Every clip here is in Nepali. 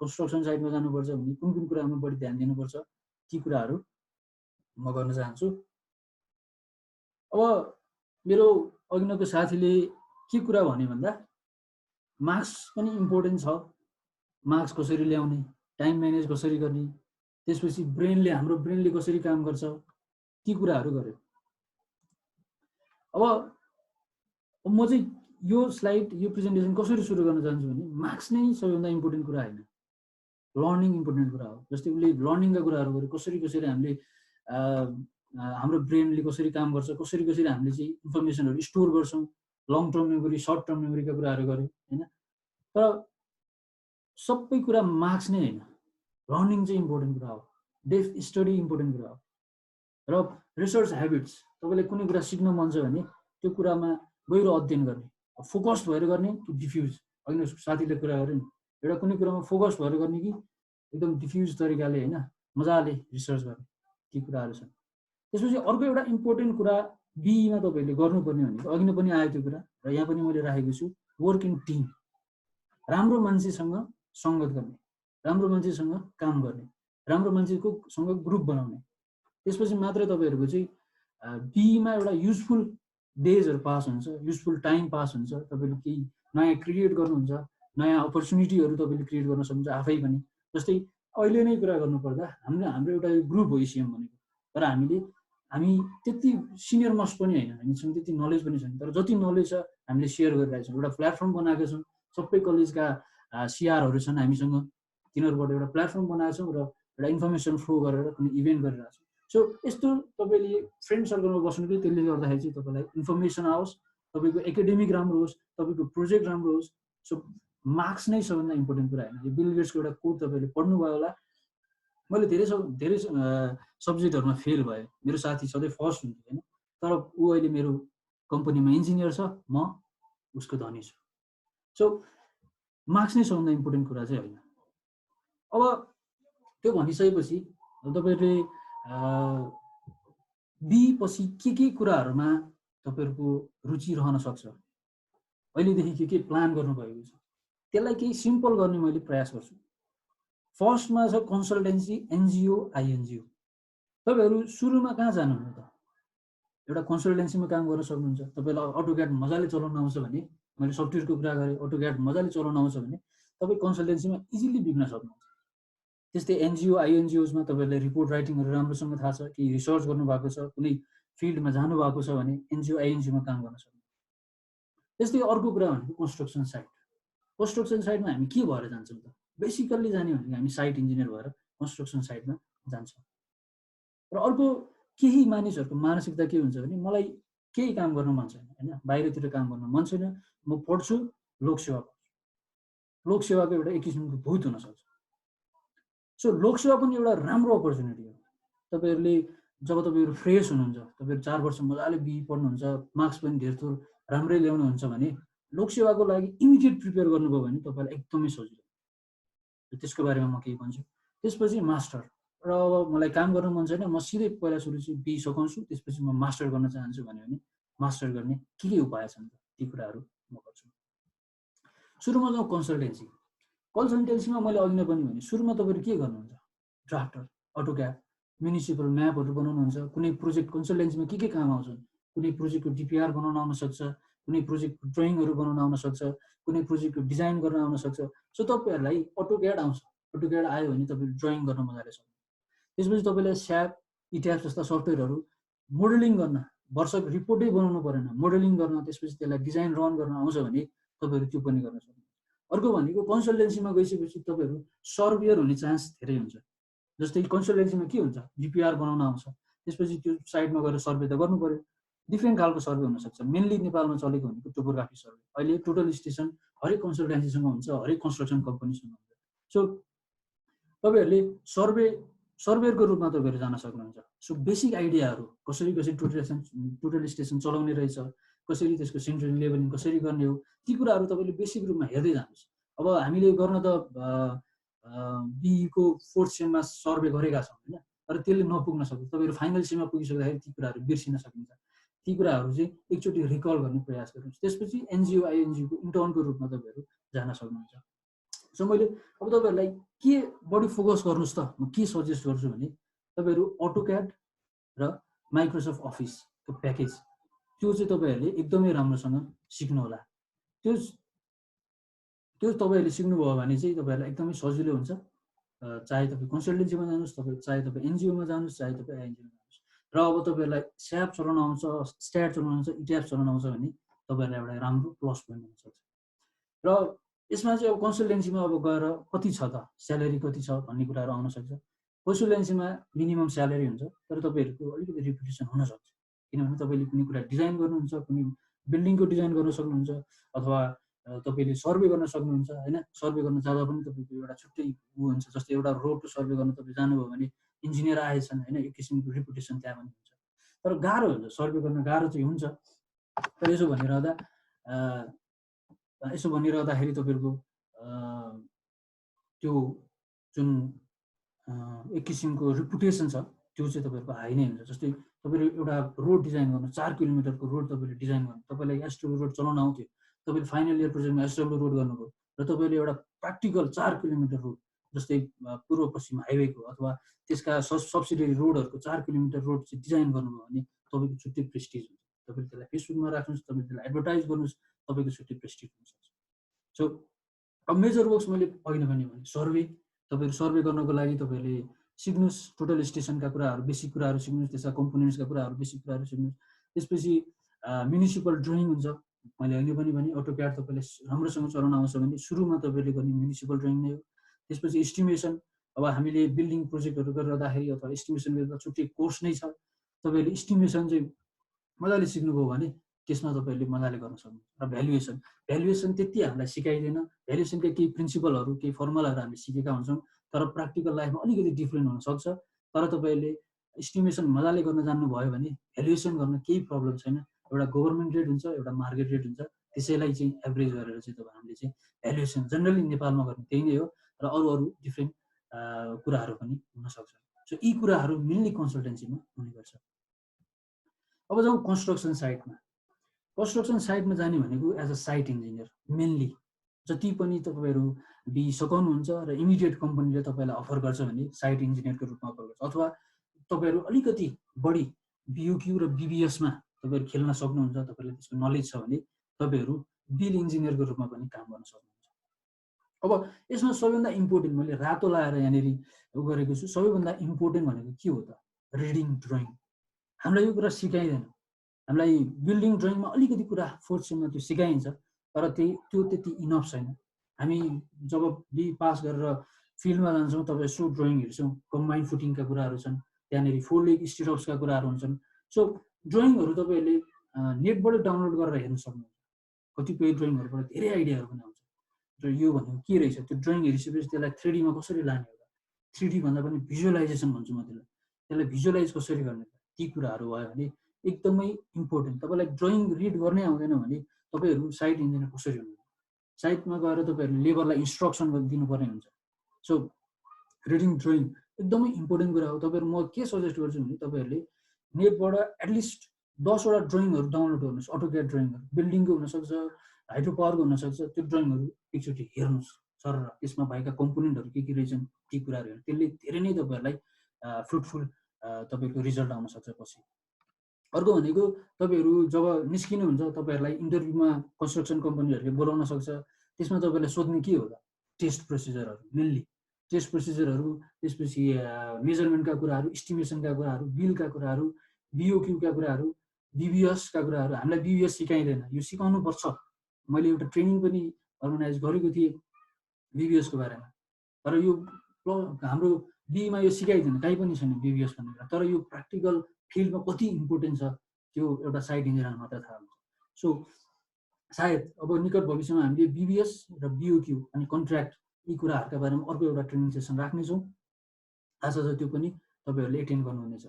कन्स्ट्रक्सन साइडमा जानुपर्छ भने कुन कुन कुरामा बढी ध्यान दिनुपर्छ, ती कुराहरू म गर्न चाहन्छु। अब मेरो अघिल्लो साथीले के कुरा भन्यो भन्दा मार्क्स पनि इम्पोर्टेन्ट छ, मार्क्स कसरी ल्याउने, टाइम म्यानेज कसरी गर्ने, त्यसपछि हाम्रो ब्रेनले कसरी काम गर्छ, ती कुराहरू गर्यो। अब म चाहिँ यो स्लाइड यो प्रेजेन्टेसन कसरी सुरु गर्न चाहन्छु भने मार्क्स नै सबैभन्दा इम्पोर्टेन्ट कुरा होइन, लर्निङ इम्पोर्टेन्ट कुरा हो। जस्तै उसले लर्निङका कुराहरू गर्यो, कसरी हामीले हाम्रो ब्रेनले कसरी काम गर्छ, कसरी हामीले चाहिँ इन्फर्मेसनहरू स्टोर गर्छौँ, long term memory short term मेमोरीका कुराहरू गर्यो होइन। तर सबै कुरा मार्क्स नै होइन, लर्निङ चाहिँ इम्पोर्टेन्ट कुरा हो, डेप्थ स्टडी इम्पोर्टेन्ट कुरा हो। र रिसर्च ह्याबिट्स, तपाईँलाई कुनै कुरा सिक्न मन छ भने त्यो कुरामा गहिरो अध्ययन गर्ने, फोकस्ड भएर गर्ने कि डिफ्युज, अघि साथीले कुरा गर्यो नि, एउटा कुनै कुरामा फोकस भएर गर्ने कि एकदम डिफ्युज तरिकाले होइन मजाले रिसर्च गर्ने, ती कुराहरू छन्। त्यसपछि अर्को एउटा इम्पोर्टेन्ट कुरा बीमा तपाईँले गर्नुपर्ने भनेको अघि नै पनि आयो त्यो कुरा, र यहाँ पनि मैले राखेको छु, वर्क इन टिम, राम्रो मान्छेसँग सङ्गत गर्ने, राम्रो मान्छेसँग काम गर्ने, राम्रो मान्छेकोसँग ग्रुप बनाउने। त्यसपछि मात्रै तपाईँहरूको चाहिँ बीमा एउटा युजफुल डेजहरू पास हुन्छ, युजफुल टाइम पास हुन्छ, तपाईँले केही नयाँ क्रिएट गर्नुहुन्छ, नयाँ अपर्च्युनिटीहरू तपाईँले क्रिएट गर्न सक्नुहुन्छ आफै पनि। जस्तै अहिले नै कुरा गर्नुपर्दा हाम्रो एउटा ग्रुप हो इसिएम भनेको, तर हामी त्यति सिनियर मोस्ट पनि होइन, हामीसँग त्यति नलेज पनि छैन, तर जति नलेज छ हामीले सेयर गरिरहेको छौँ। एउटा प्लेटफर्म बनाएको छौँ, सबै कलेजका सिआरहरू छन् हामीसँग, तिनीहरूबाट एउटा प्लेटफर्म बनाएको छौँ र एउटा इन्फर्मेसन फ्लो गरेर कुनै इभेन्ट गरिरहेको छौँ। सो यस्तो तपाईँले फ्रेन्ड सर्कलमा बस्नु कि त्यसले गर्दाखेरि चाहिँ तपाईँलाई इन्फर्मेसन आओस्, तपाईँको एकाडेमिक राम्रो होस्, तपाईँको प्रोजेक्ट राम्रो होस्। सो मार्क्स नै सबभन्दा इम्पोर्टेन्ट कुरा होइन। यो बिल गेट्सको एउटा कोट तपाईँले पढ्नुभयो होला, मैले धेरै सब्जेक्टहरूमा फेल भएँ, मेरो साथी सधैँ फर्स्ट हुन्थ्यो होइन, तर ऊ अहिले मेरो कम्पनीमा इन्जिनियर छ, म उसको धनी छु। सो मार्क्स नै सबभन्दा इम्पोर्टेन्ट कुरा चाहिँ होइन। अब त्यो भनिसकेपछि तपाईँहरूले बी पछि के कुराहरूमा तपाईँहरूको रुचि रहन सक्छ, अहिलेदेखि के प्लान गर्नुभएको छ, त्यसलाई केही सिम्पल गर्ने मैले प्रयास गर्छु। फर्स्टमा छ कन्सल्टेन्सी, एनजिओ, आइएनजिओ। तपाईँहरू सुरुमा कहाँ जानुहुन्न त? एउटा कन्सल्टेन्सीमा काम गर्न सक्नुहुन्छ। तपाईँलाई अटोक्याड मजाले चलाउन आउँछ भने, मैले सफ्टवेयरको कुरा गरेँ, अटोक्याड मजाले चलाउन आउँछ भने तपाईँ कन्सल्टेन्सीमा इजिली बिक्न सक्नुहुन्छ। त्यस्तै एनजिओ, आइएनजिओजमा तपाईँलाई रिपोर्ट राइटिङहरू राम्रोसँग थाहा छ, कि रिसर्च गर्नुभएको छ, कुनै फिल्डमा जानुभएको छ भने एनजिओ, आइएनजिओमा काम गर्न सक्नुहुन्छ। त्यस्तै अर्को कुरा भनेको कन्स्ट्रक्सन साइट। कन्स्ट्रक्सन साइटमा हामी के भएर जान्छौँ त? बेसिकल्ली जाने भनेको हामी साइट इन्जिनियर भएर कन्स्ट्रक्सन साइटमा जान्छौँ। र अर्को केही मानिसहरूको मानसिकता के हुन्छ भने मलाई केही काम गर्न मन छैन होइन, बाहिरतिर काम गर्न मन छैन, म पढ्छु, लोकसेवा गर्छु। लोकसेवाको एउटा एक किसिमको भूत हुनसक्छ। सो लोकसेवा पनि एउटा राम्रो अपर्च्युनिटी हो। तपाईँहरूले जब तपाईँहरू फ्रेस हुनुहुन्छ, तपाईँहरू 4 वर्ष मजाले बिई पढ्नुहुन्छ, मार्क्स पनि धेर थोर राम्रै ल्याउनुहुन्छ भने लोकसेवाको लागि इमिडिएट प्रिपेयर गर्नुभयो भने तपाईँलाई एकदमै सजिलो। त्यसको बारेमा म केही भन्छु। त्यसपछि मास्टर, र अब मलाई काम गर्न मन छैन, म सिधै पहिला सुरु चाहिँ बिई सघाउँछु, त्यसपछि म मास्टर गर्न चाहन्छु भन्यो भने मास्टर गर्ने के उपाय छन् त, ती कुराहरू म गर्छु। सुरुमा जाउँ कन्सल्टेन्सी। कन्सल्टेन्सीमा मैले अघि नै पनि भने सुरुमा तपाईँहरू के गर्नुहुन्छ? ड्राफ्टर, अटोक्याड, म्युनिसिपल म्यापहरू बनाउनुहुन्छ। कुनै प्रोजेक्ट कन्सल्टेन्सीमा के काम आउँछन्? कुनै प्रोजेक्टको डिपिआर बनाउन आउन सक्छ, कुनै प्रोजेक्टको ड्रइङहरू बनाउन आउन सक्छ, कुनै प्रोजेक्टको डिजाइन गर्न आउन सक्छ। सो तपाईँहरूलाई अटोक्याड आउँछ, अटोक्याड आयो भने तपाईँले ड्रइङ गर्न मजाले सक्नुहुन्छ। त्यसपछि तपाईँलाई स्याप, इट्याप जस्ता सफ्टवेयरहरू मोडलिङ गर्न, वर्षको रिपोर्टै बनाउनु परेन, मोडलिङ गर्न, त्यसपछि त्यसलाई डिजाइन रन गर्न आउँछ भने तपाईँहरू त्यो पनि गर्न सक्नुहुन्छ। अर्को भनेको कन्सल्टेन्सीमा गइसकेपछि तपाईँहरू सर्भेयर हुने चान्स धेरै हुन्छ। जस्तै कन्सल्टेन्सीमा के हुन्छ? डिपिआर बनाउन आउँछ, त्यसपछि त्यो साइडमा गएर सर्वे त गर्नु पर्यो। डिफ्रेन्ट खालको सर्वे हुनसक्छ। मेनली नेपालमा चलेको भनेको टोपोग्राफी सर्वे। अहिले टोटल स्टेसन हरेक कन्सल्टेन्सीसँग हुन्छ, हरेक कन्स्ट्रक्सन कम्पनीसँग हुन्छ। सो तपाईँहरूले सर्वेयरको रूपमा तपाईँहरू जान सक्नुहुन्छ। सो बेसिक आइडियाहरू, कसरी टोटल स्टेसन चलाउने रहेछ, कसरी त्यसको सेन्ट्रल लेभलिङ कसरी गर्ने हो, ती कुराहरू तपाईँले बेसिक रूपमा हेर्दै जानुहोस्। अब हामीले गर्न त बीईको 4th सेममा सर्वे गरेका छौँ होइन, तर त्यसले नपुग्न सक्छ। तपाईँहरू फाइनल सेममा पुगिसक्दाखेरि ती कुराहरू बिर्सिन सकिन्छ। ती कुराहरू चाहिँ एकचोटि रिकल गर्ने प्रयास गर्नुहोस्। त्यसपछि एनजिओ, आइएनजिओको इन्टर्नको रूपमा तपाईँहरू जान सक्नुहुन्छ। सो मैले अब तपाईँहरूलाई के बढी फोकस गर्नुहोस् त, म के सजेस्ट गर्छु भने तपाईँहरू AutoCAD र माइक्रोसफ्ट अफिसको प्याकेज त्यो चाहिँ तपाईँहरूले एकदमै राम्रोसँग सिक्नु होला। त्यो तपाईँहरूले सिक्नुभयो भने चाहिँ तपाईँहरूलाई एकदमै सजिलो हुन्छ। चाहे तपाईँ कन्सल्टेन्सीमा जानुहोस्, चाहे तपाईँ एनजिओमा जानुहोस्, चाहे तपाईँ आइएनजिओमा जानुहोस्। र अब तपाईँहरूलाई स्याप चलाउन आउँछ, स्ट्याट चलाउन आउँछ, इट्याप चलाउन आउँछ भने तपाईँहरूलाई एउटा राम्रो प्लस पोइन्ट हुनसक्छ। र यसमा चाहिँ अब कन्सल्टेन्सीमा अब गएर कति छ त, स्यालेरी कति छ भन्ने कुराहरू आउन सक्छ। कन्सल्टेन्सीमा मिनिमम स्यालेरी हुन्छ, तर तपाईँहरूको अलिकति रेपुटेसन हुनसक्छ, किनभने तपाईँले कुनै कुरा डिजाइन गर्नुहुन्छ, कुनै बिल्डिङको डिजाइन गर्न सक्नुहुन्छ, अथवा तपाईँले सर्वे गर्न सक्नुहुन्छ होइन। सर्वे गर्न जाँदा पनि तपाईँको एउटा छुट्टै हुन्छ। जस्तै एउटा रोडको सर्वे गर्न तपाईँ जानुभयो भने इन्जिनियर आएछन् होइन, एक किसिमको रेपुटेसन त्यहाँ पनि हुन्छ। तर गाह्रो हुन्छ, सर्वे गर्न गाह्रो चाहिँ हुन्छ। तर यसो भनिरहँदाखेरि तपाईँहरूको त्यो जुन एक किसिमको रेपुटेसन छ त्यो चाहिँ तपाईँहरूको हाई नै हुन्छ। जस्तै तपाईँले एउटा रोड डिजाइन गर्नु, 4 किलोमिटरको रोड तपाईँले डिजाइन गर्नु, तपाईँलाई एसडब्ल्यू रोड चलाउन आउँथ्यो, तपाईँले फाइनल इयर प्रोजेक्टमा एसडब्ल्यू रोड गर्नुभयो र तपाईँले एउटा प्र्याक्टिकल 4 किलोमिटर रोड, जस्तै पूर्व पश्चिम हाइवेको अथवा त्यसका सब्सिडियरी रोडहरूको 4 किलोमिटर रोड चाहिँ डिजाइन गर्नुभयो भने तपाईँको छुट्टै प्रेस्टिज हुन्छ। तपाईँले त्यसलाई फेसबुकमा राख्नुहोस्, तपाईँले त्यसलाई एडभर्टाइज गर्नुहोस्, तपाईँको छुट्टै प्रेस्टिज हुनसक्छ। सो अब मेजर वर्क्स मैले अघि पनि भने सर्वे, तपाईँहरू सर्वे गर्नको लागि तपाईँहरूले सिक्नुहोस्, टोटल स्टेसनका कुराहरू, बेसिक कुराहरू सिक्नुहोस्, त्यसका कम्पोनेन्ट्सका कुराहरू, बेसिक कुराहरू सिक्नुहोस्। त्यसपछि म्युनिसिपल ड्रइङ हुन्छ, मैले अहिले पनि भने AutoCAD तपाईँले राम्रोसँग चलाउन आउँछ भने सुरुमा तपाईँले गर्ने म्युनिसिपल ड्रइङ नै हो। त्यसपछि एस्टिमेसन, अब हामीले बिल्डिङ प्रोजेक्टहरू गरिरहँदाखेरि अथवा एस्टिमेसन गर्दा छुट्टै कोर्स नै छ, तपाईँहरूले एस्टिमेसन चाहिँ मजाले सिक्नुभयो भने त्यसमा तपाईँहरूले मजाले गर्न सक्नुहुन्छ। र भ्यालुएसन त्यति हामीलाई सिकाइँदैन, भ्यालुएसनका केही प्रिन्सिपलहरू, केही फर्मुलाहरू हामीले सिकेका हुन्छौँ, तर प्र्याक्टिकल लाइफमा अलिकति डिफ्रेन्ट हुनसक्छ। तर तपाईँहरूले एस्टिमेसन मजाले गर्न जान्नुभयो भने भ्यालुएसन गर्न केही प्रब्लम छैन। एउटा गभर्मेन्ट रेट हुन्छ, एउटा मार्केट रेट हुन्छ, त्यसैलाई चाहिँ एभरेज गरेर चाहिँ हामीले चाहिँ भ्यालुएसन जनरली नेपालमा गर्ने त्यही नै हो। र अरू डिफ्रेन्ट कुराहरू पनि हुनसक्छ। सो यी कुराहरू मेनली कन्सल्टेन्सीमा हुने गर्छ। अब जाउँ कन्स्ट्रक्सन साइटमा जाने भनेको as a site engineer mainly जति पनि तपाईँहरू सक्नुहुन्छ र इमिडिएट कम्पनीले तपाईँलाई अफर गर्छ भने साइट इन्जिनियरको रूपमा अफर गर्छ, अथवा तपाईँहरू अलिकति बढी BOQ र BBSमा तपाईँहरू खेल्न सक्नुहुन्छ, तपाईँलाई त्यसको नलेज छ भने तपाईँहरू बिल इन्जिनियरको रूपमा पनि काम गर्न सक्नुहुन्छ। अब यसमा सबैभन्दा इम्पोर्टेन्ट मैले रातो लाएर यहाँनिर गरेको छु, सबैभन्दा इम्पोर्टेन्ट भनेको के हो त, रिडिङ ड्रइङ। हामीलाई यो कुरा सिकाइँदैन। हामीलाई बिल्डिङ ड्रइङमा अलिकति कुरा 4th सेममा त्यो सिकाइन्छ, तर त्यो त्यति इनफ छैन। हामी जब BE पास गरेर फिल्डमा जान्छौँ, तपाईँ यसो ड्रइङ हेर्छौँ, कम्बाइन्ड फुटिङका कुराहरू छन्, त्यहाँनिर 4 लेग स्टिरअप्सका कुराहरू हुन्छन्। सो ड्रइङहरू तपाईँहरूले नेटबाट डाउनलोड गरेर हेर्न सक्नुहुन्छ। कतिपय ड्रइङहरूबाट धेरै आइडियाहरू पनि आउँछ। र यो भनेको के रहेछ, त्यो ड्रइङ हेरिसकेपछि त्यसलाई 3Dमा कसरी लाने होला, 3D भन्दा पनि भिजुअलाइजेसन भन्छु म त्यसलाई भिजुअलाइज कसरी गर्ने, ती कुराहरू भयो भने एकदमै इम्पोर्टेन्ट। तपाईँलाई ड्रइङ रिड गर्नै आउँदैन भने तपाईँहरू साइट इन्जिनियर कसरी हुनुहुन्छ। साइटमा गएर तपाईँहरूले लेबरलाई इन्स्ट्रक्सन दिनुपर्ने हुन्छ। सो रिडिङ ड्रइङ एकदमै इम्पोर्टेन्ट कुरा हो। तपाईँहरू म के सजेस्ट गर्छु भने तपाईँहरूले नेटबाट एटलिस्ट 10 वटा ड्रइङहरू डाउनलोड गर्नुहोस्। AutoCAD ड्रइङहरू बिल्डिङको हुनसक्छ, हाइड्रो पावरको हुनसक्छ, त्यो ड्रइङहरू एकचोटि हेर्नुहोस् सर, त्यसमा भएका कम्पोनेन्टहरू के रहेछन् ती कुराहरू हेर्नु, त्यसले धेरै नै तपाईँहरूलाई फ्रुटफुल तपाईँको रिजल्ट आउन सक्छ पछि। अर्को भनेको तपाईँहरू जब निस्किनुहुन्छ, तपाईँहरूलाई इन्टरभ्यूमा कन्स्ट्रक्सन कम्पनीहरूले बोलाउन सक्छ, त्यसमा तपाईँलाई सोध्ने के हो त, टेस्ट प्रोसिजरहरू, मेनली टेस्ट प्रोसिजरहरू, त्यसपछि मेजरमेन्टका कुराहरू, इस्टिमेसनका कुराहरू, बिलका कुराहरू, BOQका कुराहरू, BBSका कुराहरू। हामीलाई BBS सिकाइँदैन, यो सिकाउनु पर्छ। मैले एउटा ट्रेनिङ पनि अर्गनाइज गरेको थिएँ BBSको बारेमा, तर यो हाम्रो BEमा यो सिकाइँदैन, कहीँ पनि छैन BBS भनेर। तर यो प्र्याक्टिकल फिल्डमा कति इम्पोर्टेन्ट छ त्यो एउटा साइट इन्जिनियर मात्र थाहा हुन्छ। सो सायद अब निकट भविष्यमा हामीले BBS र BOQ अनि कन्ट्र्याक्ट यी कुराहरूका बारेमा अर्को एउटा ट्रेनिङ सेसन राख्नेछौँ। आशा छ त्यो पनि तपाईँहरूले एटेन्ड गर्नुहुनेछ।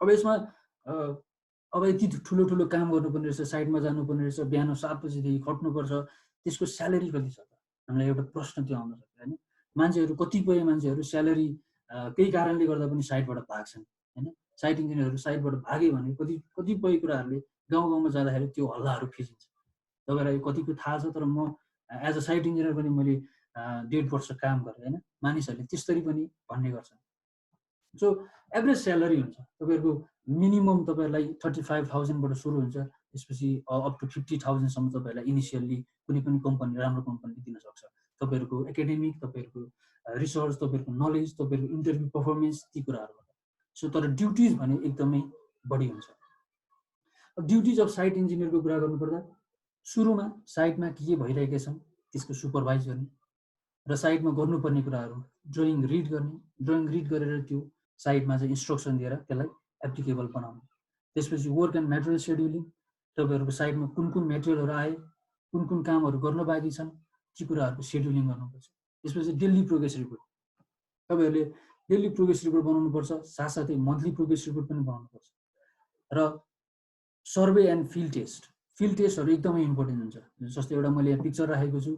अब यसमा अब यति ठुलो काम गर्नुपर्ने रहेछ, साइटमा जानुपर्ने रहेछ, बिहान 7 बजीदेखि खट्नुपर्छ, त्यसको स्यालेरी कति छ त, हामीलाई एउटा प्रश्न त्यो आउन सक्छ होइन। मान्छेहरू, कतिपय मान्छेहरू स्यालेरी केही कारणले गर्दा पनि साइटबाट भाग्छन् होइन। साइट इन्जिनियरहरू साइटबाट भागे भने कतिपय कुराहरूले गाउँमा जाँदाखेरि त्यो हल्लाहरू फिजिन्छ। तपाईँलाई कतिको थाहा छ, तर म एज अ साइट इन्जिनियर पनि मैले 1.5 वर्ष काम गरे होइन, मानिसहरूले त्यसरी पनि भन्ने गर्छन्। सो एभरेज स्यालेरी हुन्छ तपाईँहरूको मिनिमम तपाईँहरूलाई 35,000बाट सुरु हुन्छ, त्यसपछि अप टु 50,000सम्म तपाईँहरूलाई इनिसियल्ली कुनै पनि कम्पनी, राम्रो कम्पनीले दिन सक्छ। तपाईँहरूको एकाडेमिक, तपाईँहरूको रिसर्च, तपाईँहरूको नलेज, तपाईँहरूको इन्टरभ्यू पर्फर्मेन्स, ती कुराहरूबाट। सो तर ड्युटिज भने एकदमै बढी हुन्छ। अब ड्युटिज अफ साइट इन्जिनियरको कुरा गर्नुपर्दा सुरुमा साइटमा के भइरहेका छन् त्यसको सुपरभाइज गर्ने र साइटमा गर्नुपर्ने कुराहरू ड्रइङ रिड गर्ने, ड्रइङ रिड गरेर त्यो साइटमा चाहिँ इन्स्ट्रक्सन दिएर त्यसलाई एप्लिकेबल बनाउने। त्यसपछि वर्क एन्ड मेटेरियल सेड्युलिङ, तपाईँहरूको साइटमा कुन कुन मेटेरियलहरू आए, कुन कुन कामहरू गर्न बाँकी छन्, ती कुराहरूको सेड्युलिङ गर्नुपर्छ। त्यसपछि डेली प्रोग्रेस रिपोर्ट, तपाईँहरूले डेली प्रोग्रेस रिपोर्ट बनाउनुपर्छ, साथसाथै मन्थली प्रोग्रेस रिपोर्ट पनि बनाउनुपर्छ। र survey and field test, field टेस्टहरू एकदमै इम्पोर्टेन्ट हुन्छ। जस्तै एउटा मैले यहाँ पिक्चर राखेको छु,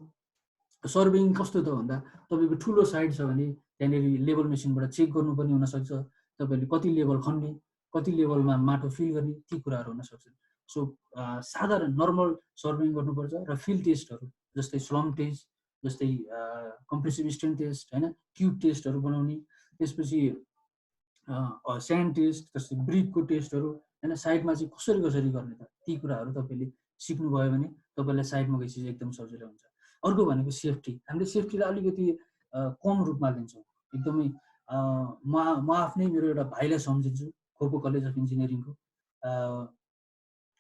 सर्वेइङ कस्तो त भन्दा तपाईँको ठुलो साइट छ भने त्यहाँनिर लेभल मेसिनबाट चेक गर्नुपर्ने हुनसक्छ, तपाईँहरूले कति लेभल खन्ने, कति लेभलमा माटो फिल गर्ने, ती कुराहरू हुनसक्छ। सो साधारण नर्मल सर्वेइङ गर्नुपर्छ। र फिल्ड टेस्टहरू जस्तै स्लम टेस्ट, जस्तै कम्प्रेसिभ स्ट्रेन्थ टेस्ट होइन, ट्युब टेस्टहरू बनाउने, त्यसपछि स्यान्ड टेस्ट, जस्तै ब्रिकको टेस्टहरू होइन, साइडमा चाहिँ कसरी गर्ने त, ती कुराहरू तपाईँले सिक्नुभयो भने तपाईँलाई साइडमा गएपछि एकदम सजिलो हुन्छ। अर्को भनेको सेफ्टी, हामीले सेफ्टीलाई अलिकति कम रूपमा लिन्छौँ एकदमै। म आफ्नै मेरो एउटा भाइलाई सम्झिन्छु, खोपो कलेज अफ इन्जिनियरिङको।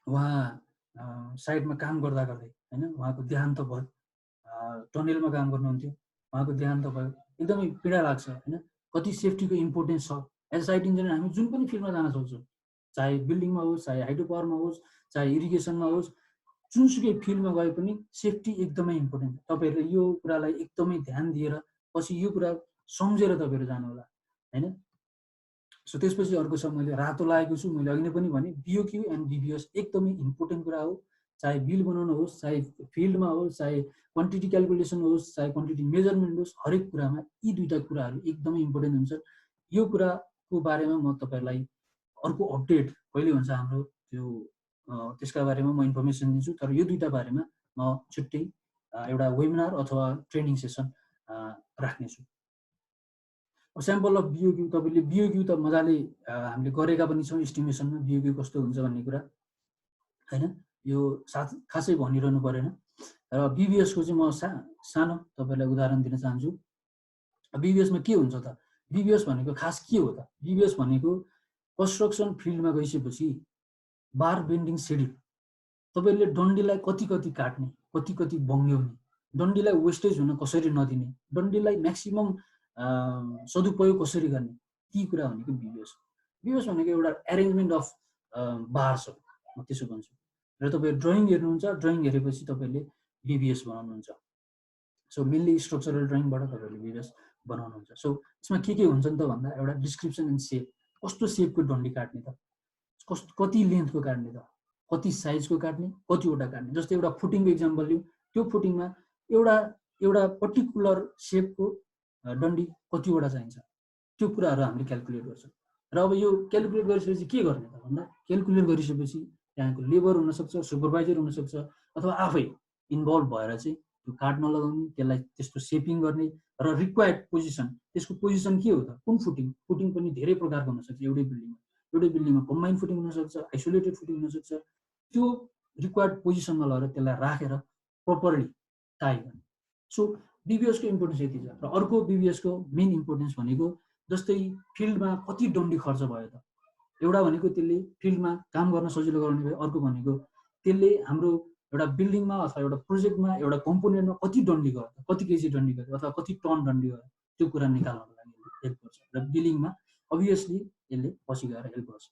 उहाँ साइडमा काम गर्दा गर्दै होइन उहाँको देहान्त भयो, टनेलमा काम गर्नुहुन्थ्यो, उहाँको देहान्त भयो। एकदमै पीडा लाग्छ होइन, कति सेफ्टीको इम्पोर्टेन्स छ। एज अ साइट इन्जिनियर हामी जुन पनि फिल्डमा जान सक्छौँ, चाहे बिल्डिङमा होस्, चाहे हाइड्रो पावरमा होस्, चाहे इरिगेसनमा होस्, जुनसुकै फिल्डमा गए पनि सेफ्टी एकदमै इम्पोर्टेन्ट। तपाईँहरूले यो कुरालाई एकदमै ध्यान दिएर पछि यो कुरा सम्झेर तपाईँहरू जानु होला होइन। सो त्यसपछि अर्को छ, मैले रातो लागेको छु, मैले अघि नै पनि भने बिओक्यू एन्ड बिबिएस एकदमै इम्पोर्टेन्ट कुरा हो। चाहे बिल बनाउनु होस्, चाहे फिल्डमा होस्, चाहे क्वान्टिटी क्यालकुलेसन होस्, चाहे क्वान्टिटी मेजरमेन्ट होस्, हरेक कुरामा यी दुईवटा कुराहरू एकदमै इम्पोर्टेन्ट हुन्छ। यो कुराको बारेमा म तपाईँहरूलाई अर्को अपडेट कहिले हुन्छ हाम्रो त्यो त्यसका बारेमा म इन्फर्मेसन दिन्छु। तर यो दुईवटा बारेमा म छुट्टै एउटा वेबिनार अथवा ट्रेनिङ सेसन राख्नेछु। स्याम्पल अफ बिओक्यू, तपाईँले बिओक्यू त मजाले हामीले गरेका पनि छौँ इस्टिमेसनमा, बिओक्यू कस्तो हुन्छ भन्ने कुरा होइन, यो खासै भनिरहनु परेन। र बिबिएसको चाहिँ म सानो तपाईँलाई उदाहरण दिन चाहन्छु। बिबिएसमा के हुन्छ त, बिबिएस भनेको खास के हो त, बिबिएस भनेको कन्स्ट्रक्सन फिल्डमा गइसकेपछि बार बेन्डिङ सेड्युल, तपाईँले डन्डीलाई कति काट्ने, कति बङ्ग्याउने, डन्डीलाई वेस्टेज हुन कसरी नदिने, डन्डीलाई म्याक्सिमम सदुपयोग कसरी गर्ने, ती कुरा भनेको बिबिएस। बिबिएस भनेको एउटा एरेन्जमेन्ट अफ बार्स हो, म त्यसो भन्छु। र तपाईँ ड्रइङ हेर्नुहुन्छ, ड्रइङ हेरेपछि तपाईँले बिबिएस बनाउनुहुन्छ। सो मेनली स्ट्रक्चरल ड्रइङबाट तपाईँहरूले बिबिएस बनाउनुहुन्छ। सो यसमा के हुन्छ नि त भन्दा एउटा डिस्क्रिप्सन एन्ड सेप, कस्तो सेपको डन्डी काट्ने त, कति लेन्थको काट्ने त, कति साइजको काट्ने, कतिवटा काट्ने। जस्तै एउटा फुटिङको इक्जाम्पल लिउँ, त्यो फुटिङमा एउटा पर्टिकुलर सेपको डन्डी कतिवटा चाहिन्छ, त्यो कुराहरू हामीले क्यालकुलेट गर्छौँ। र अब यो क्यालकुलेट गरिसकेपछि के गर्ने त भन्दा, क्यालकुलेट गरिसकेपछि त्यहाँको लेबर हुनसक्छ, सुपरभाइजर हुनसक्छ, अथवा आफै इन्भल्भ भएर चाहिँ त्यो काट्न लगाउने, त्यसलाई त्यस्तो सेपिङ गर्ने। र रिक्वायर्ड पोजिसन, त्यसको पोजिसन के हो त, कुन फुटिङ पनि धेरै प्रकारको हुनसक्छ। एउटै बिल्डिङमा कम्बाइन्ड फुटिङ हुनसक्छ, आइसोलेटेड फुटिङ हुनसक्छ। त्यो रिक्वायर्ड पोजिसनमा लगेर त्यसलाई राखेर प्रपरली टाई गर्ने। सो बिबिएसको इम्पोर्टेन्स यति छ। र अर्को बिबिएसको मेन इम्पोर्टेन्स भनेको जस्तै फिल्डमा कति डन्डी खर्च भयो त, एउटा भनेको त्यसले फिल्डमा काम गर्न सजिलो गराउने भयो, अर्को भनेको त्यसले हाम्रो एउटा बिल्डिङमा अथवा एउटा प्रोजेक्टमा एउटा कम्पोनेन्टमा कति डन्डी गयो, कति केजी डन्डी गयो, अथवा कति टन डन्डी गयो, त्यो कुरा निकाल्नको लागि हेल्प गर्छ। र बिल्डिङमा अभियसली यसले पछि गएर हेल्प गर्छ।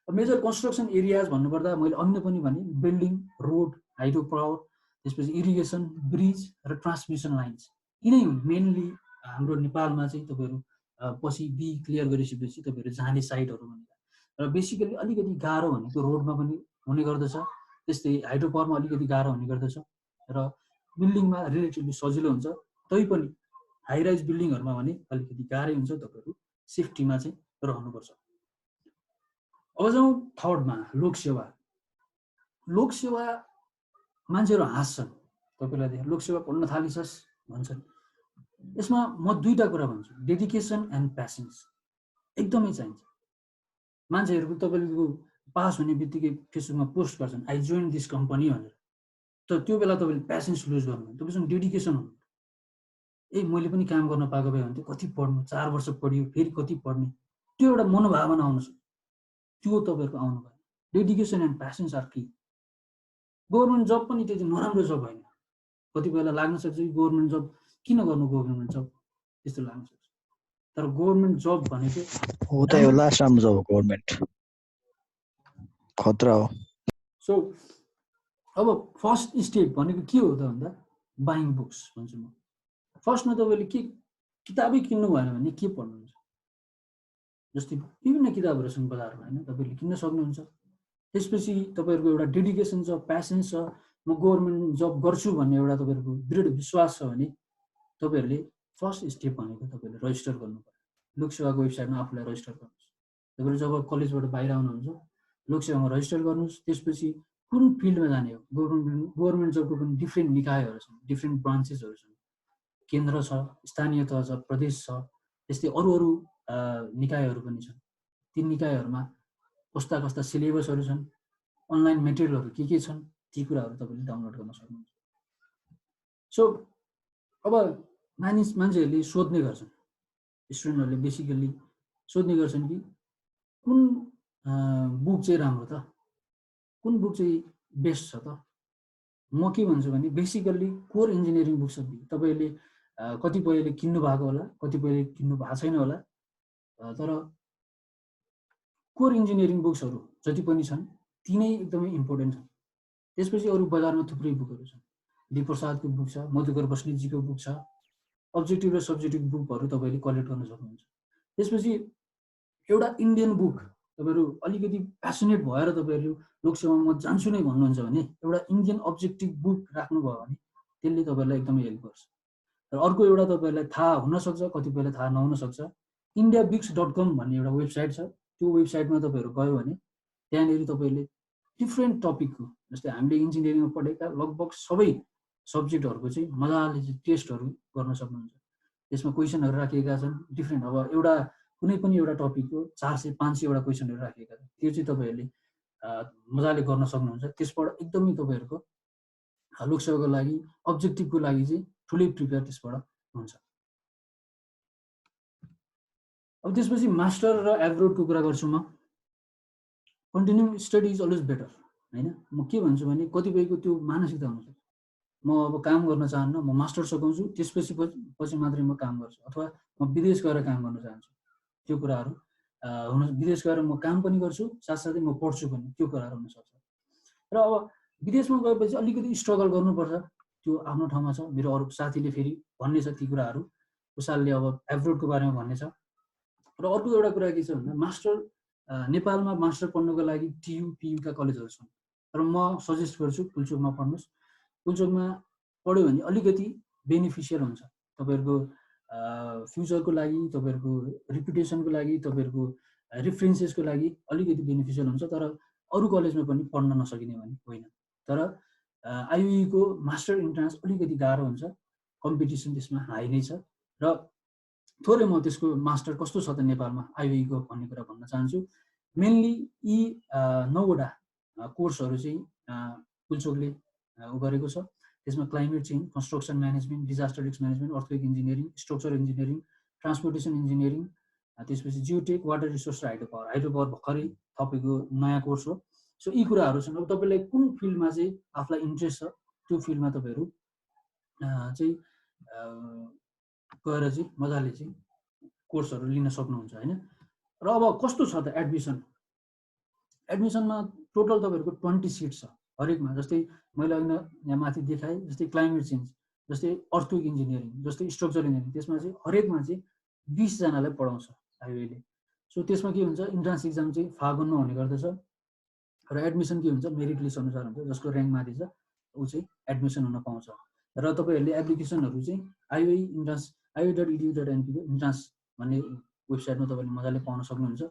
मेजर कन्स्ट्रक्सन एरियाज भन्नुपर्दा मैले अघि पनि भने बिल्डिङ, रोड, हाइड्रो पावर, त्यसपछि इरिगेसन, ब्रिज र ट्रान्समिसन लाइन्स, यिनै हुन् मेनली हाम्रो नेपालमा चाहिँ। तपाईँहरू पछि बी क्लियर गरिसकेपछि तपाईँहरू जाने साइटहरू भनेर। र बेसिकली अलिकति गाह्रो भनेको रोडमा पनि हुने गर्दछ, त्यस्तै हाइड्रो पावरमा अलिकति गाह्रो हुने गर्दछ, र बिल्डिङमा रिलेटिभली सजिलो हुन्छ। तैपनि हाइराइज बिल्डिङहरूमा भने अलिकति गाह्रै हुन्छ, तपाईँहरू सेफ्टीमा चाहिँ रहनुपर्छ। अब जाउँ थर्डमा, लोकसेवा। लोकसेवा मान्छेहरू हाँस्छन्, तपाईँलाई देखेर लोकसेवा पढ्न थालिसस् भन्छन्। यसमा म दुईटा कुरा भन्छु, डेडिकेसन एन्ड प्यासन्स एकदमै चाहिन्छ। मान्छेहरूको तपाईँको पास हुने बित्तिकै फेसबुकमा पोस्ट गर्छन् आई जोइन दिस कम्पनी भनेर, तर त्यो बेला तपाईँले प्यासन्स लुज गर्नु, तपाईँसँग डेडिकेसन हुनु। मैले पनि काम गर्न पाएको भए हुन्थ्यो, कति पढ्नु, 4 वर्ष पढ्यो, फेरि कति पढ्ने, त्यो एउटा मनोभावना आउनु सक्छ, त्यो तपाईँहरूको आउनु भयो। Dedication and passions are key. Government जब पनि त्यति नराम्रो जब होइन, कति बेला लाग्न सक्छ कि गभर्मेन्ट जब किन गर्नु, गभर्मेन्ट जब त्यस्तो लाग्न सक्छ, तर गभर्मेन्ट जब भनेको हो त यो लास्ट राम्रो जब गभर्मेन्ट खतरा हो। सो अब फर्स्ट स्टेप भनेको के हो त भन्दा बाइङ बुक्स भन्छु म। फर्स्टमा तपाईँले के किताबै किन्नु भएन भने के पढ्नुहुन्छ, जस्तै विभिन्न किताबहरू छन् बजारमा होइन, तपाईँले किन्न सक्नुहुन्छ। त्यसपछि तपाईँहरूको एउटा डेडिकेसन छ, प्यासन छ, म गभर्मेन्ट जब गर्छु भन्ने एउटा तपाईँहरूको दृढ विश्वास छ भने तपाईँहरूले फर्स्ट स्टेप भनेको तपाईँले रजिस्टर गर्नु पर्यो। लोकसेवाको वेबसाइटमा आफूलाई रजिस्टर गर्नुहोस्। तपाईँले जब कलेजबाट बाहिर आउनुहुन्छ लोकसेवामा रजिस्टर गर्नुहोस्। त्यसपछि कुन फिल्डमा जाने हो, गभर्मेन्ट जबको पनि डिफ्रेन्ट निकायहरू छन्, डिफ्रेन्ट ब्रान्चेसहरू छन्, केन्द्र छ, स्थानीय तह छ, प्रदेश छ, त्यस्तै अरू अरू निकायहरू पनि छन्। ती निकायहरूमा कस्ता कस्ता सिलेबसहरू छन्, अनलाइन मेटेरियलहरू के छन्, ती कुराहरू तपाईँले डाउनलोड गर्न सक्नुहुन्छ। सो अब मान्छेहरूले सोध्ने गर्छन्, स्टुडेन्टहरूले बेसिकल्ली सोध्ने गर्छन् कि कुन बुक चाहिँ राम्रो त, कुन बुक चाहिँ बेस्ट छ त। म के भन्छु भने बेसिकल्ली कोर इन्जिनियरिङ बुक छ। तपाईँले कतिपयले किन्नु भएको होला, कतिपयले किन्नु भएको छैन होला, तर कोर इन्जिनियरिङ बुक्सहरू जति पनि छन् ती नै एकदमै इम्पोर्टेन्ट छन्। त्यसपछि अरू बजारमा थुप्रै बुकहरू छन्, डी प्रसादको बुक छ, मधुकर बस्नेतजीको बुक छ, अब्जेक्टिभ र सब्जेक्टिभ बुकहरू तपाईँले कलेक्ट गर्न सक्नुहुन्छ। त्यसपछि एउटा इन्डियन बुक, तपाईँहरू अलिकति प्यासनेट भएर तपाईँहरू लोकसेवामा म जान्छु नै भन्नुहुन्छ भने एउटा इन्डियन अब्जेक्टिभ बुक राख्नुभयो भने त्यसले तपाईँलाई एकदमै हेल्प गर्छ। र अर्को एउटा तपाईँलाई थाहा हुनसक्छ, कतिपयलाई थाहा नहुनसक्छ, indiabooks.com भन्ने एउटा वेबसाइट छ। त्यो वेबसाइटमा तपाईँहरू गयो भने त्यहाँनिर तपाईँले डिफ्रेन्ट टपिकको, जस्तै हामीले इन्जिनियरिङमा पढेका लगभग सबै सब्जेक्टहरूको चाहिँ मजाले चाहिँ टेस्टहरू गर्न सक्नुहुन्छ। त्यसमा क्वेसनहरू राखिएका छन् डिफ्रेन्ट। अब एउटा कुनै पनि एउटा टपिकको 400-500 क्वेसनहरू राखिएका छन्, त्यो चाहिँ तपाईँहरूले मजाले गर्न सक्नुहुन्छ। त्यसबाट एकदमै तपाईँहरूको लोकसेवाको लागि अब्जेक्टिभको लागि चाहिँ ठुलै प्रिपेयर त्यसबाट हुन्छ। अब त्यसपछि मास्टर र एब्रोडको कुरा गर्छु म। Continue study is always better होइन। म के भन्छु भने कतिपयको त्यो मानसिकता हुनसक्छ, म अब काम गर्न चाहन्न, म मास्टर सघाउँछु त्यसपछि मात्रै म काम गर्छु, अथवा म विदेश गएर काम गर्न चाहन्छु, त्यो कुराहरू विदेश गएर म काम पनि गर्छु साथसाथै म पढ्छु पनि, त्यो कुराहरू हुनसक्छ। र अब विदेशमा गएपछि अलिकति स्ट्रगल गर्नुपर्छ, त्यो आफ्नो ठाउँमा छ। मेरो अरू साथीले फेरि भन्ने छ ती कुराहरू, उसालले अब एब्रोडको बारेमा भन्ने छ। र अर्को एउटा कुरा के छ भन्दा मास्टर नेपालमा मास्टर पढ्नको लागि टियु पियुका कलेजहरू छन्, तर म सजेस्ट गर्छु पुल्चोकमा पढ्नुहोस्। पुल्चोकमा पढ्यो भने अलिकति बेनिफिसियल हुन्छ तपाईँहरूको फ्युचरको लागि, तपाईँहरूको रिपुटेसनको लागि, तपाईँहरूको रेफरेन्सेसको लागि अलिकति बेनिफिसियल हुन्छ। तर अरू कलेजमा पनि पढ्न नसकिने भने होइन। तर आइयुईको मास्टर इन्ट्रान्स अलिकति गाह्रो हुन्छ, कम्पिटिसन त्यसमा हाई नै छ। र थोरै म त्यसको मास्टर कस्तो छ त नेपालमा आइयुईको भन्ने कुरा भन्न चाहन्छु। मेनली यी 9वटा कोर्सहरू चाहिँ पुल्चोकले गरेको छ। त्यसमा climate change, construction management, disaster risk management, earthquake engineering, structure engineering, transportation engineering, त्यसपछि जियोटेक, वाटर रिसोर्स र हाइड्रोपावर भर्खरै थपेको नयाँ कोर्स हो। सो यी कुराहरू छन्। अब तपाईँलाई कुन फिल्डमा चाहिँ आफूलाई इन्ट्रेस्ट छ त्यो फिल्डमा तपाईँहरू चाहिँ गएर चाहिँ मजाले चाहिँ कोर्सहरू लिन सक्नुहुन्छ होइन। र अब कस्तो छ त एडमिसनमा टोटल तपाईँहरूको 20 सिट छ हरेकमा। जस्तै मैले अहिले यहाँ माथि देखाएँ, जस्तै क्लाइमेट चेन्ज, जस्तै अर्थक्वेक इन्जिनियरिङ, जस्तै स्ट्रक्चर इन्जिनियरिङ, त्यसमा चाहिँ हरेकमा चाहिँ 20 जनालाई पढाउँछ आइयुईले। सो त्यसमा के हुन्छ, इन्ट्रान्स इक्जाम चाहिँ फागुनमा हुने गर्दछ र एडमिसन के हुन्छ मेरिट लिस्ट अनुसार हुन्छ, जसको ऱ्याङ्क माथि छ ऊ चाहिँ एडमिसन हुन पाउँछ। र तपाईँहरूले एप्लिकेसनहरू चाहिँ iui.edu.np को इन्ट्रान्स भन्ने वेबसाइटमा तपाईँले मजाले पाउन सक्नुहुन्छ।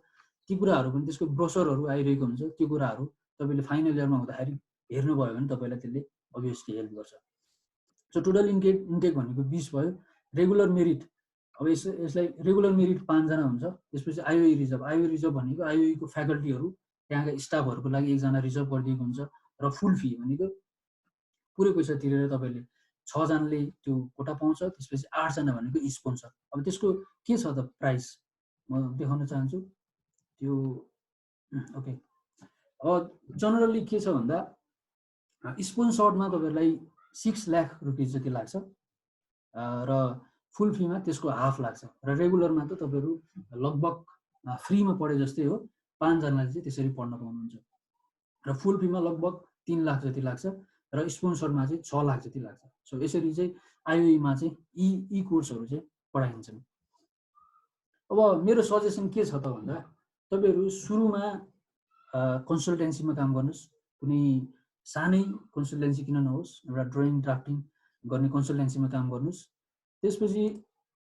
ती कुराहरू पनि त्यसको ब्रोसरहरू आइरहेको हुन्छ, त्यो कुराहरू तपाईँले फाइनल इयरमा हुँदाखेरि हेर्नुभयो भने तपाईँलाई त्यसले अभियसली हेल्प गर्छ। सो टोटल इन्टेक भनेको 20 भयो। रेगुलर मेरिट, अब यसलाई रेगुलर मेरिट 5 जना हुन्छ। त्यसपछि आइओई रिजर्भ भनेको आइओई को फ्याकल्टीहरू त्यहाँका स्टाफहरूको लागि 1 जना रिजर्भ गरिदिएको हुन्छ। र फुल फी भनेको पुरै पैसा तिरेर तपाईँले 6 जनाले त्यो कोटा पाउँछ। त्यसपछि 8 जना भनेको स्पोन्सर। अब त्यसको के छ त प्राइस म देखाउन चाहन्छु त्यो। ओके, अब जनरली के छ भन्दा स्पोन्सर्डमा तपाईँलाई 6 लाख रुपियाँ जति लाग्छ र फुल फीमा त्यसको हाफ लाग्छ। र रेगुलरमा त तपाईँहरू लगभग फ्रीमा पढे जस्तै हो। 5 जनाले चाहिँ त्यसरी पढ्न पाउनुहुन्छ। र फुल फीमा लगभग 3 लाख जति लाग्छ र स्पोन्सरमा चाहिँ 6 लाख जति लाग्छ। सो यसरी चाहिँ आइओईमा चाहिँ यी कोर्सहरू चाहिँ पढाइन्छन्। अब मेरो सजेसन के छ त भन्दा तपाईँहरू सुरुमा कन्सल्टेन्सीमा काम गर्नुहोस्। कुनै सानै कन्सल्टेन्सी किन नहोस्, एउटा ड्रइङ ड्राफ्टिङ गर्ने कन्सल्टेन्सीमा काम गर्नुहोस्। त्यसपछि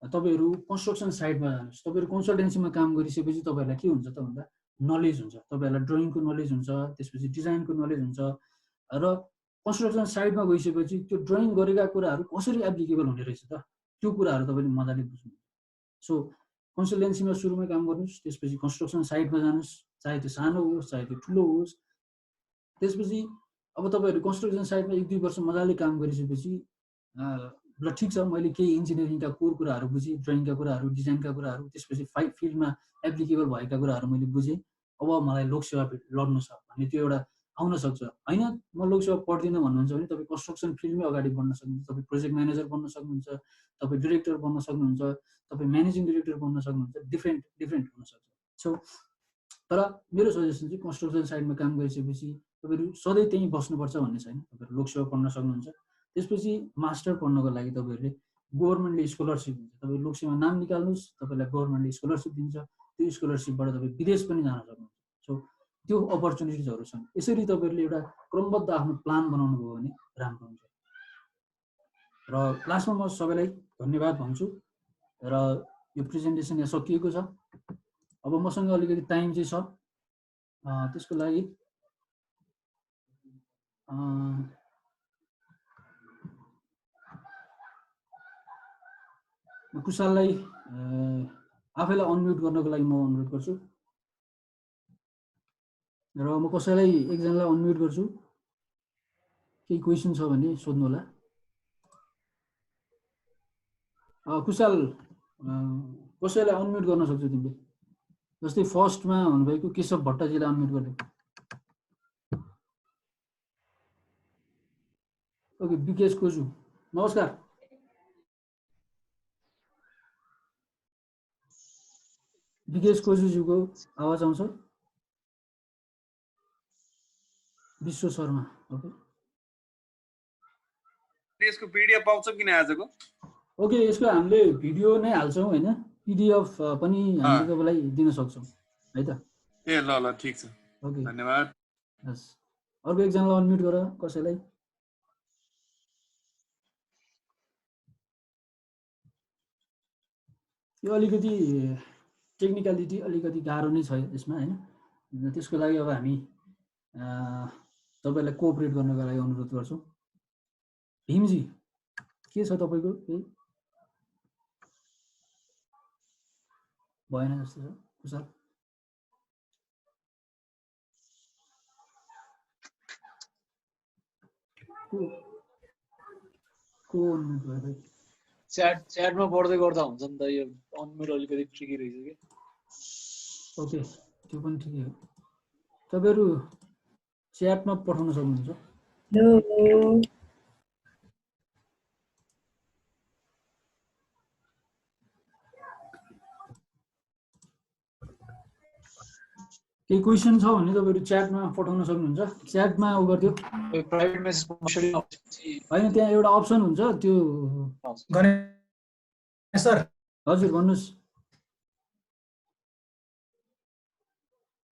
तपाईँहरू कन्स्ट्रक्सन साइडमा जानुहोस्। तपाईँहरू कन्सल्टेन्सीमा काम गरिसकेपछि तपाईँहरूलाई के हुन्छ त भन्दा नलेज हुन्छ। तपाईँहरूलाई ड्रइङको नलेज हुन्छ, त्यसपछि डिजाइनको नलेज हुन्छ। र कन्स्ट्रक्सन साइडमा गइसकेपछि त्यो ड्रइङ गरेका कुराहरू कसरी एप्लिकेबल हुने रहेछ त त्यो कुराहरू तपाईँले मजाले बुझ्नुहुन्छ। सो कन्सल्टेन्सीमा सुरुमा काम गर्नुहोस्, त्यसपछि कन्स्ट्रक्सन साइडमा जानुहोस्, चाहे त्यो सानो होस् चाहे त्यो ठुलो होस्। त्यसपछि अब तपाईँहरू कन्स्ट्रक्सन साइडमा 1-2 वर्ष मजाले काम गरिसकेपछि ल ठिक छ, मैले केही इन्जिनियरिङका कोर कुराहरू बुझेँ, ड्रइङका कुराहरू, डिजाइनका कुराहरू, त्यसपछि फिल्डमा एप्लिकेबल भएका कुराहरू मैले बुझेँ। अब मलाई लोकसेवा लड्नु छ भन्ने त्यो एउटा आउन सक्छ। होइन म लोकसेवा पढ्दिनँ भन्नुहुन्छ भने तपाईँ कन्स्ट्रक्सन फिल्डमै अगाडि बढ्न सक्नुहुन्छ। तपाईँ प्रोजेक्ट म्यानेजर बन्न सक्नुहुन्छ, तपाईँ डिरेक्टर बन्न सक्नुहुन्छ, तपाईँ म्यानेजिङ डिरेक्टर बन्न सक्नुहुन्छ। डिफ्रेन्ट हुनसक्छ। सो तर मेरो सजेसन चाहिँ कन्स्ट्रक्सन साइडमा काम गरिसकेपछि तपाईँहरू सधैँ त्यहीँ बस्नुपर्छ भन्ने छैन। तपाईँहरू लोकसेवा पढ्न सक्नुहुन्छ। त्यसपछि मास्टर पढ्नको लागि तपाईँहरूले गभर्मेन्टले स्कलरसिप दिन्छ। तपाईँ लोकसेवा नाम निकाल्नुहोस्, तपाईँलाई गभर्मेन्टले स्कलरसिप दिन्छ। त्यो स्कलरसिपबाट तपाईँ विदेश पनि जान सक्नुहुन्छ। सो त्यो अपर्च्युनिटिजहरू छन्। यसरी तपाईँहरूले एउटा क्रमबद्ध आफ्नो प्लान बनाउनु भयो भने राम्रो हुन्छ। र लास्टमा म सबैलाई धन्यवाद भन्छु। र यो प्रेजेन्टेसन यहाँ सकिएको छ। अब मसँग अलिकति टाइम चाहिँ छ, त्यसको लागि कुशाललाई आफैलाई अनम्युट गर्नको लागि म अनुरोध गर्छु। र म कसैलाई एकजनालाई अनम्युट गर्छु। केही क्वेसन छ भने सोध्नु होला। कुशाल कसैलाई अनम्युट गर्न सक्छौ तिमीले? जस्तै फर्स्टमा हुनुभएको केशव भट्टजीलाई अनम्युट गर्ने। ओके, विकेश कोजु नमस्कार। विकेश कोजुजीको आवाज आउँछ? विश्व शर्मा, ओके। यसको पीडीएफ पाउँछ किन आजको? ओके, यसको हामीले भिडियो नै हाल्छौँ हैन, पीडीएफ पनि हामीले तपाईलाई दिन सक्छौँ है त। ए ल ल ठीक छ, ओके धन्यवाद। यस, अर्को एकजनालाई अनम्युट गर कसैलाई। यो अलिकति टेक्निकलिटी अलिकति गाह्रो नै छ यसमा हैन। त्यसको लागि अब हामी तपाईलाई कोअपरेट गर्नको लागि अनुरोध गर्छौँ। भीमजी के छ तपाईको? केही भएन जस्तो छ। कुशल को अनम्युट भयो? च्याटमा पढ्दै गर्दा हुन्छ नि त, यो अनम्युट अलिकति ट्रिकी रहेछ के। ओके, त्यो पनि ठिकै हो। तपाईहरु च्याटमा पठाउन सक्नुहुन्छ। केही क्वेसन छ भने तपाईहरु च्याटमा पठाउन सक्नुहुन्छ। च्याटमा उ गर्दियो, प्राइभेट मेसेज हैन त्यहाँ एउटा अप्सन हुन्छ त्यो गणेश सर। हजुर भन्नुस्।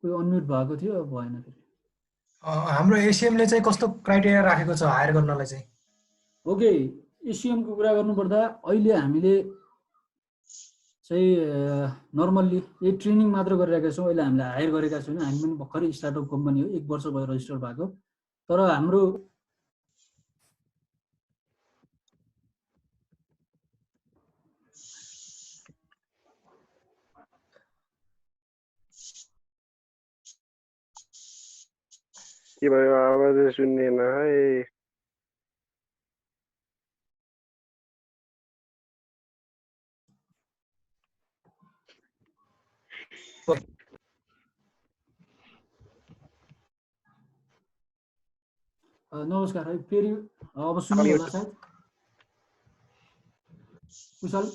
कोही अनम्युट भएको थियो, भएन फेरि। हाम्रो एसीएम ले चाहिँ कस्तो क्राइटेरिया राखेको छ हायर गर्नलाई चाहिँ? ओके, एसीएम को कुरा गर्नुपर्दा अहिले हामीले चाहिँ नर्मल्ली यही ट्रेनिङ मात्र गरिरहेका छौँ। अहिले हामीले हायर गरेका छैनौँ। हामी पनि भर्खरै स्टार्टअप कम्पनी हो, 1 वर्ष भयो रजिस्टर भएको। तर हाम्रो के भयो आवाजै सुन्नेन है नमस्कार है फेरि अब सुन्नु होला सायद कुशल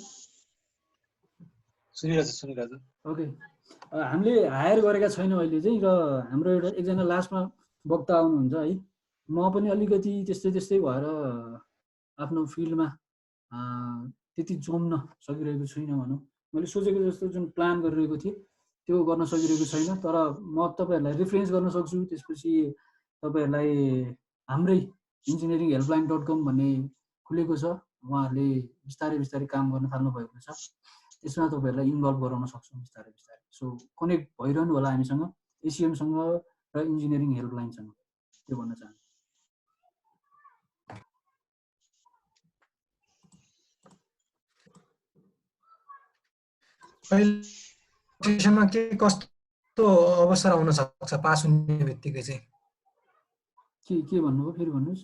सुनिरहेछ ओके हामीले हायर गरेका छैनौँ अहिले चाहिँ र हाम्रो एउटा एकजना लास्टमा वक्ता आउनुहुन्छ है म पनि अलिकति त्यस्तै भएर आफ्नो फिल्डमा त्यति जम्न सकिरहेको छुइनँ भनौँ मैले सोचेको जस्तो जुन प्लान गरिरहेको थिएँ त्यो गर्न सकिरहेको छैन तर म तपाईँहरूलाई रेफरेन्स गर्न सक्छु त्यसपछि तपाईँहरूलाई हाम्रै engineeringhelpline.com भन्ने खुलेको छ उहाँहरूले बिस्तारै काम गर्न थाल्नु भएको छ त्यसमा तपाईँहरूलाई इन्भल्भ गराउन सक्छौँ बिस्तारै सो कनेक्ट भइरहनु होला हामीसँग एसिएमसँग र इन्जिनियरिङ हेल्पलाइनसँग त्यो भन्न चाहन्छु एजुकेसनमा के कस्तो अवसर आउन सक्छ पास हुने बित्तिकै चाहिँ के भन्नुभयो फेरि भन्नुहोस्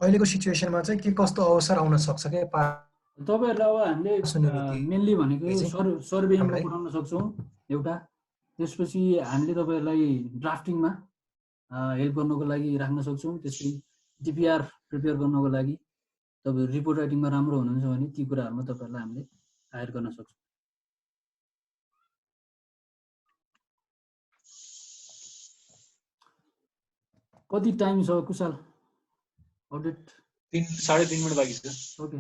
अहिलेको सिचुएसनमा चाहिँ के कस्तो अवसर आउन सक्छ के तपाईँहरूलाई अब हामीले मेनली भनेको सर्वेइङमा पठाउन सक्छौँ एउटा त्यसपछि हामीले तपाईँहरूलाई ड्राफ्टिङमा हेल्प गर्नको लागि राख्न सक्छौँ त्यसपछि डिपिआर प्रिपेयर गर्नको लागि तपाईँहरू रिपोर्ट राइटिङमा राम्रो हुनुहुन्छ भने ती कुराहरूमा तपाईँहरूलाई हामीले हायर गर्न सक्छौँ कति टाइम छ कुशल अपडेट 3.5 मिनट बाँकी छ ओके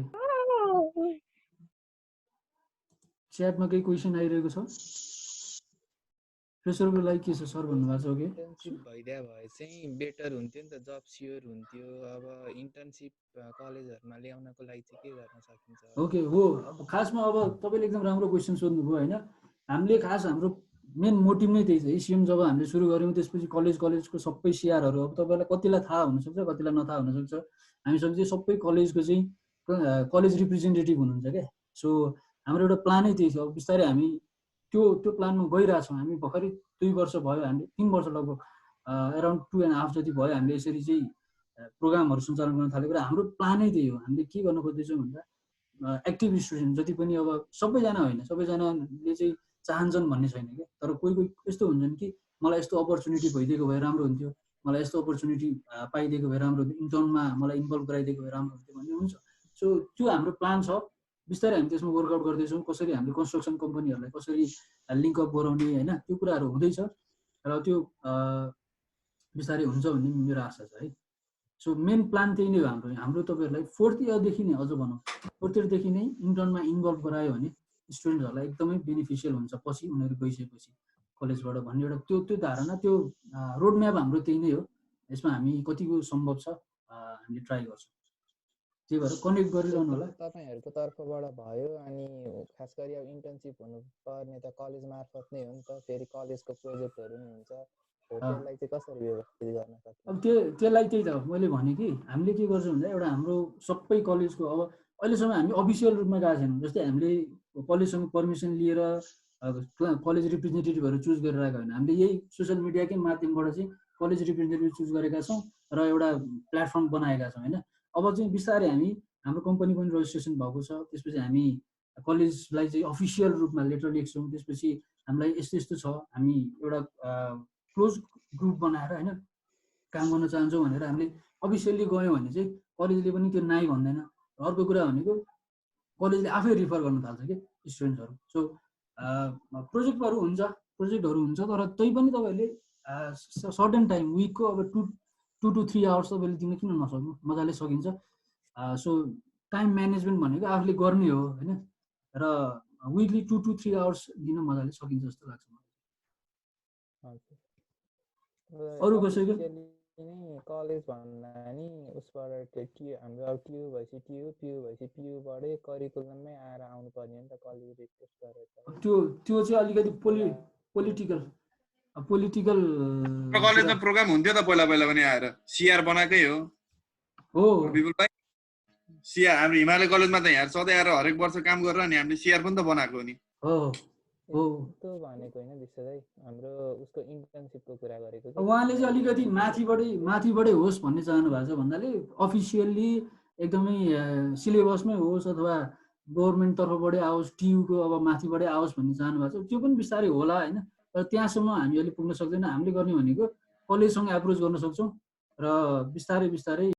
च्याटमा केही क्वेसन आइरहेको छ फ्रेसरको लागि के छ सर भन्नुभएको छ ओके इन्टर्नसिप भइदिया भए चाहिँ बेटर हुन्थ्यो नि त जब स्योर हुन्थ्यो अब इन्टर्नसिप कलेजहरुमा ल्याउनको लागि चाहिँ के गर्न सकिन्छ ओके हो अब खासमा अब तपाईले एकदम राम्रो क्वेसन सोध्नुभयो हैन हामीले खास हाम्रो मेन मोटिभ नै त्यही छ एसिएम जब हामीले सुरु गर्यौं त्यसपछि कलेजको सबै सिआरहरु अब तपाईलाई कतिलाई थाहा हुन सक्छ कतिलाई नथाहा हुन सक्छ हामीसँग चाहिँ सबै कलेजको चाहिँ कलेज रिप्रेजेन्टेटिभ हुनुहुन्छ के सो हाम्रो एउटा प्लानै त्यही छ अब बिस्तारै हामी त्यो प्लानमा गइराछौँ हामी भर्खरै 2 वर्ष भयो हामीले 3 वर्ष लगभग अराउन्ड 2.5 जति भयो हामीले यसरी चाहिँ प्रोग्रामहरु सञ्चालन गर्न थालेको र हाम्रो प्लानै त्यही हो हामीले के गर्न खोज्दैछौँ भन्दा एक्टिभ स्टुडेन्ट जति पनि अब सबैजना होइन सबैजनाले चाहिँ चाहन्छन् भन्ने छैन के तर कोही यस्तो हुन्छन् कि मलाई यस्तो अपर्च्युनिटी भइदिएको भए राम्रो हुन्थ्यो मलाई यस्तो अपर्च्युनिटी पाइदिएको भए राम्रो हुन्थ्यो इन्टर्नमा मलाई इन्भल्भ गराइदिएको भए राम्रो हुन्थ्यो भन्ने हुन्छ सो त्यो हाम्रो प्लान छ बिस्तारै हामी त्यसमा वर्कआउट गर्दैछौँ कसरी हामीले कन्स्ट्रक्सन कम्पनीहरूलाई कसरी लिङ्कअप गराउने होइन त्यो कुराहरू हुँदैछ र त्यो बिस्तारै हुन्छ भन्ने मेरो आशा छ है सो मेन प्लान त्यही नै हो हाम्रो तपाईँहरूलाई 4th इयरदेखि नै अझ भनौँ 4th इयरदेखि नै इन्टर्नमा इन्भल्भ गरायो भने स्टुडेन्टहरूलाई एकदमै बेनिफिसियल हुन्छ पछि उनीहरू गइसकेपछि कलेजबाट भन्ने एउटा त्यो धारणा त्यो रोड म्याप हाम्रो त्यही नै हो यसमा हामी कतिको सम्भव छ हामीले ट्राई गर्छौँ त्यही भएर कनेक्ट गरिरहनु होला तपाईहरुको तर्फबाट भयो अनि खास गरी अब इन्टर्नसिप हुनु पर्ने त कलेज मार्फत नै हो नि त फेरि कलेजको प्रोजेक्टहरु पनि हुन्छ होटललाई चाहिँ कसरी व्यवस्थित गर्न सकिन्छ अब त्यसलाई त्यही त मैले भने कि हामीले के गर्छौँ भन्दा एउटा हाम्रो सबै कलेजको अब अहिलेसम्म हामी अफिसियल रूपमा गएको छैनौँ जस्तै हामीले कलेजसँग पर्मिसन लिएर कलेज रिप्रेजेन्टेटिभहरू चुज गरेर आएको होइन हामीले यही सोसियल मिडियाकै माध्यमबाट चाहिँ कलेज रिप्रेजेन्टेटिभ चुज गरेका छौँ र एउटा प्लेटफर्म बनाएका छौँ होइन अब चाहिँ बिस्तारै हामी हाम्रो कम्पनी पनि रजिस्ट्रेसन भएको छ त्यसपछि हामी कलेजलाई चाहिँ अफिसियल रूपमा लेटर लेख्छौँ त्यसपछि हामीलाई यस्तो छ हामी एउटा क्लोज ग्रुप बनाएर होइन काम गर्न चाहन्छौँ भनेर हामीले अफिसियल्ली गयौँ भने चाहिँ कलेजले पनि त्यो नाइ भन्दैन अर्को कुरा भनेको कलेजले आफै रिफर गर्न थाल्छ कि स्टुडेन्ट्सहरू सो प्रोजेक्टहरू हुन्छ तर त्यही पनि तपाईँहरूले सर्टेन टाइम विकको अब 2 to 3 आवर्स तपाईँले दिन किन नसक्नु मजाले सकिन्छ सो टाइम म्यानेजमेन्ट भनेको आफूले गर्ने हो होइन र विकली 2 to 3 आवर्स दिन मजाले सकिन्छ जस्तो लाग्छ मलाई अरू कसैको कलेज भन्दा नि उसबाट हाम्रो अब ट्यु भएपछि ट्युबाटै करिकुलममै आएर आउनु पर्ने नि त कलेज रिक्वेस्ट गरेर त्यो चाहिँ अलिकति पोलिटिकल कलेजमा प्रोग्राम हुन्थ्यो त पहिला पनि आएर सिआर बनाएकै हो विपुल भाइ सिआर हाम्रो हिमालय कलेजमा त यहाँ सधैँ आएर हरेक वर्ष काम गरेर नि हामीले सिआर पनि त बनाएको हो नि हो हो यस्तो भनेको होइन विश्व दाइ, हाम्रो उसको इन्टर्नसिपको कुरा गरेको कि उहाँले चाहिँ अलिकति माथिबाटै होस् भन्ने चाहनु भएको छ भन्नाले अफिसियल्ली एकदमै सिलेबसमै होस् अथवा गभर्मेन्ट तर्फबाटै आओस्, टियुको अब माथिबाटै आओस् भन्ने चाहनु भएको छ। त्यो पनि बिस्तारै होला होइन, तर त्यहाँसम्म हामी अहिले पुग्न सक्दैनौँ। हामीले गर्ने भनेको कलेजसँग एप्रोच गर्न सक्छौँ र बिस्तारै बिस्तारै